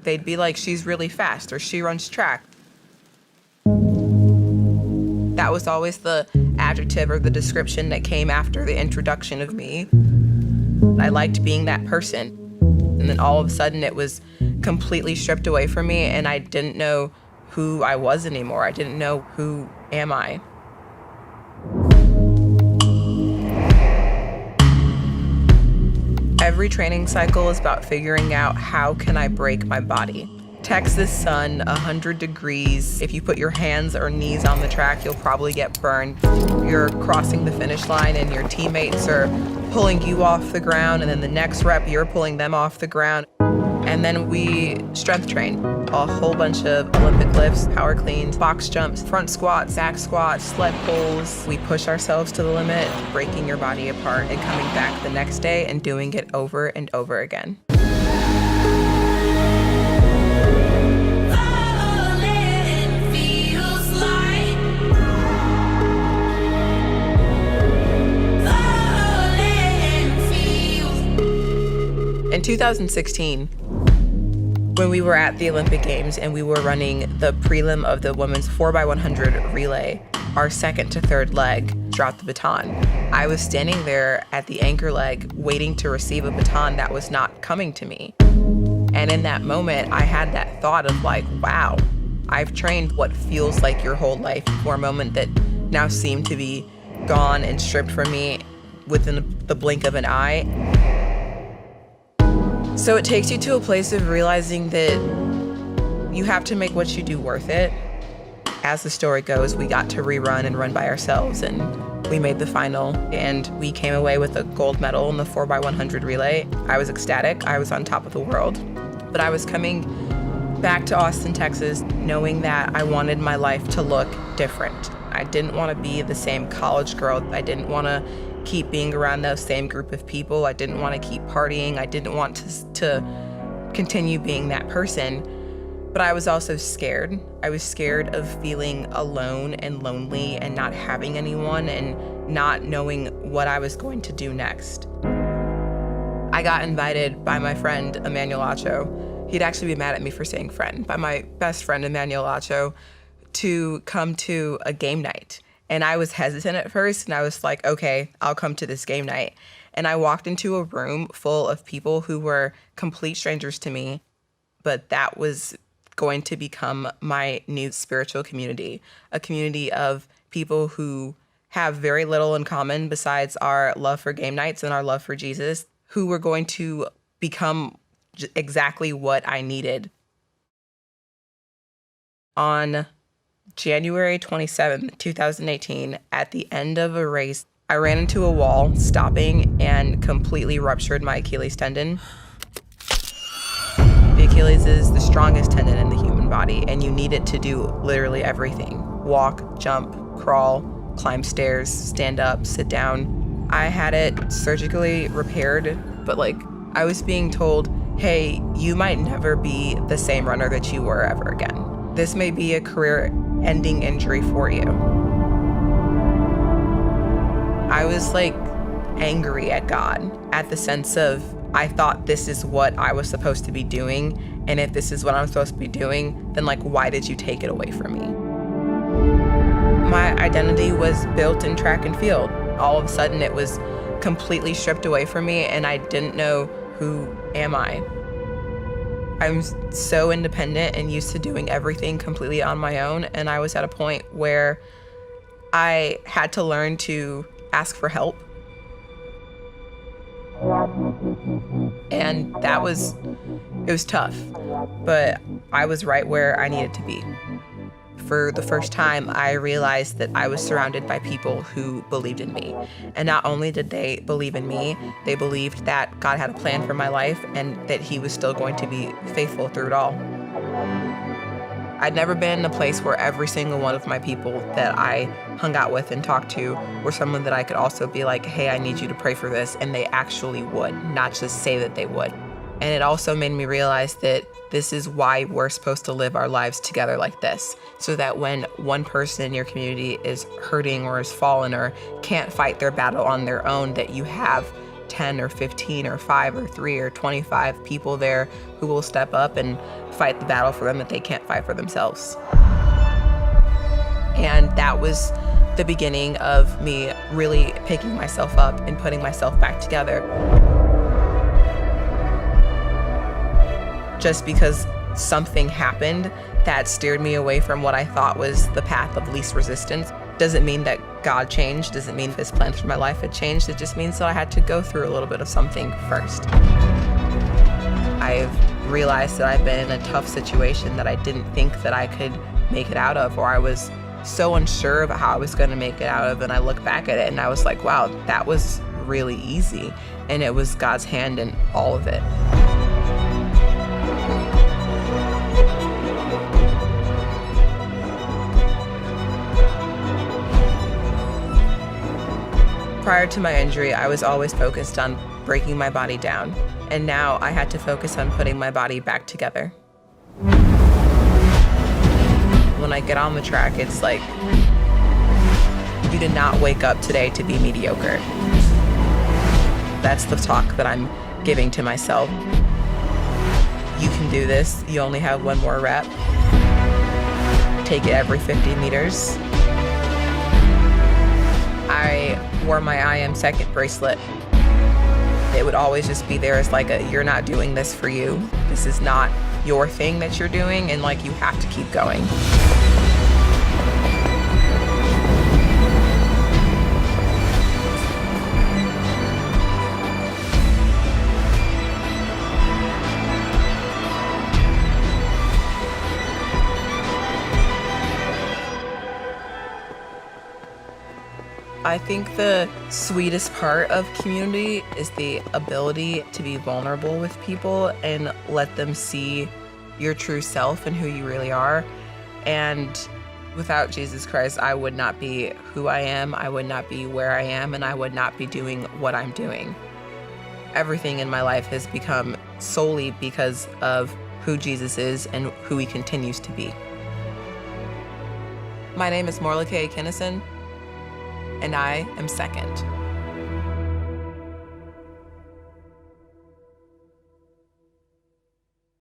they'd be like, she's really fast, or she runs track. That was always the adjective or the description that came after the introduction of me. I liked being that person. And then all of a sudden it was completely stripped away from me, and I didn't know who I was anymore. I didn't know, who am I? Every training cycle is about figuring out, how can I break my body? Texas sun, 100 degrees. If you put your hands or knees on the track, you'll probably get burned. You're crossing the finish line and your teammates are pulling you off the ground, and then the next rep, you're pulling them off the ground. And then we strength train. A whole bunch of Olympic lifts, power cleans, box jumps, front squats, back squats, sled pulls. We push ourselves to the limit, breaking your body apart and coming back the next day and doing it over and over again. In 2016, when we were at the Olympic Games and we were running the prelim of the women's 4x100 relay, our second to third leg dropped the baton. I was standing there at the anchor leg waiting to receive a baton that was not coming to me. And in that moment, I had that thought of like, wow, I've trained what feels like your whole life for a moment that now seemed to be gone and stripped from me within the blink of an eye. So it takes you to a place of realizing that you have to make what you do worth it. As the story goes, we got to rerun and run by ourselves, and we made the final, and we came away with a gold medal in the 4x100 relay. I was ecstatic. I was on top of the world. But I was coming back to Austin, Texas, knowing that I wanted my life to look different. I didn't want to be the same college girl. I didn't want to keep being around those same group of people. I didn't want to keep partying. I didn't want to continue being that person. But I was also scared. I was scared of feeling alone and lonely and not having anyone and not knowing what I was going to do next. I got invited by my friend, Emmanuel Acho. He'd actually be mad at me for saying friend, by my best friend, Emmanuel Acho, to come to a game night. And I was hesitant at first, and I was like, okay, I'll come to this game night. And I walked into a room full of people who were complete strangers to me, but that was going to become my new spiritual community, a community of people who have very little in common besides our love for game nights and our love for Jesus, who were going to become exactly what I needed. On January 27th, 2018, at the end of a race, I ran into a wall, stopping, and completely ruptured my Achilles tendon. The Achilles is the strongest tendon in the human body, and you need it to do literally everything. Walk, jump, crawl, climb stairs, stand up, sit down. I had it surgically repaired, but I was being told, hey, you might never be the same runner that you were ever again. This may be a career-ending injury for you. I was angry at God, at the sense of, I thought this is what I was supposed to be doing, and if this is what I'm supposed to be doing, then why did you take it away from me? My identity was built in track and field. All of a sudden it was completely stripped away from me, and I didn't know, who am I? I'm so independent and used to doing everything completely on my own, and I was at a point where I had to learn to ask for help. And it was tough, but I was right where I needed to be. For the first time, I realized that I was surrounded by people who believed in me. And not only did they believe in me, they believed that God had a plan for my life and that he was still going to be faithful through it all. I'd never been in a place where every single one of my people that I hung out with and talked to were someone that I could also be like, hey, I need you to pray for this, and they actually would, not just say that they would. And it also made me realize that this is why we're supposed to live our lives together like this, so that when one person in your community is hurting or is fallen or can't fight their battle on their own, that you have 10 or 15 or 5 or 3 or 25 people there who will step up and fight the battle for them that they can't fight for themselves. And that was the beginning of me really picking myself up and putting myself back together. Just because something happened that steered me away from what I thought was the path of least resistance doesn't mean that God changed, doesn't mean His plans for my life had changed. It just means that I had to go through a little bit of something first. I've realized that I've been in a tough situation that I didn't think that I could make it out of, or I was so unsure about how I was going to make it out of, and I look back at it and I was like, wow, that was really easy, and it was God's hand in all of it. Prior to my injury, I was always focused on breaking my body down, and now I had to focus on putting my body back together. When I get on the track, it's like, you did not wake up today to be mediocre. That's the talk that I'm giving to myself. You can do this. You only have one more rep. Take it every 50 meters. I wore my I am second bracelet. It would always just be there as like a, you're not doing this for you. This is not your thing that you're doing, and like, you have to keep going. I think the sweetest part of community is the ability to be vulnerable with people and let them see your true self and who you really are. And without Jesus Christ, I would not be who I am, I would not be where I am, and I would not be doing what I'm doing. Everything in my life has become solely because of who Jesus is and who He continues to be. My name is Morolake Akinosun, and I am second.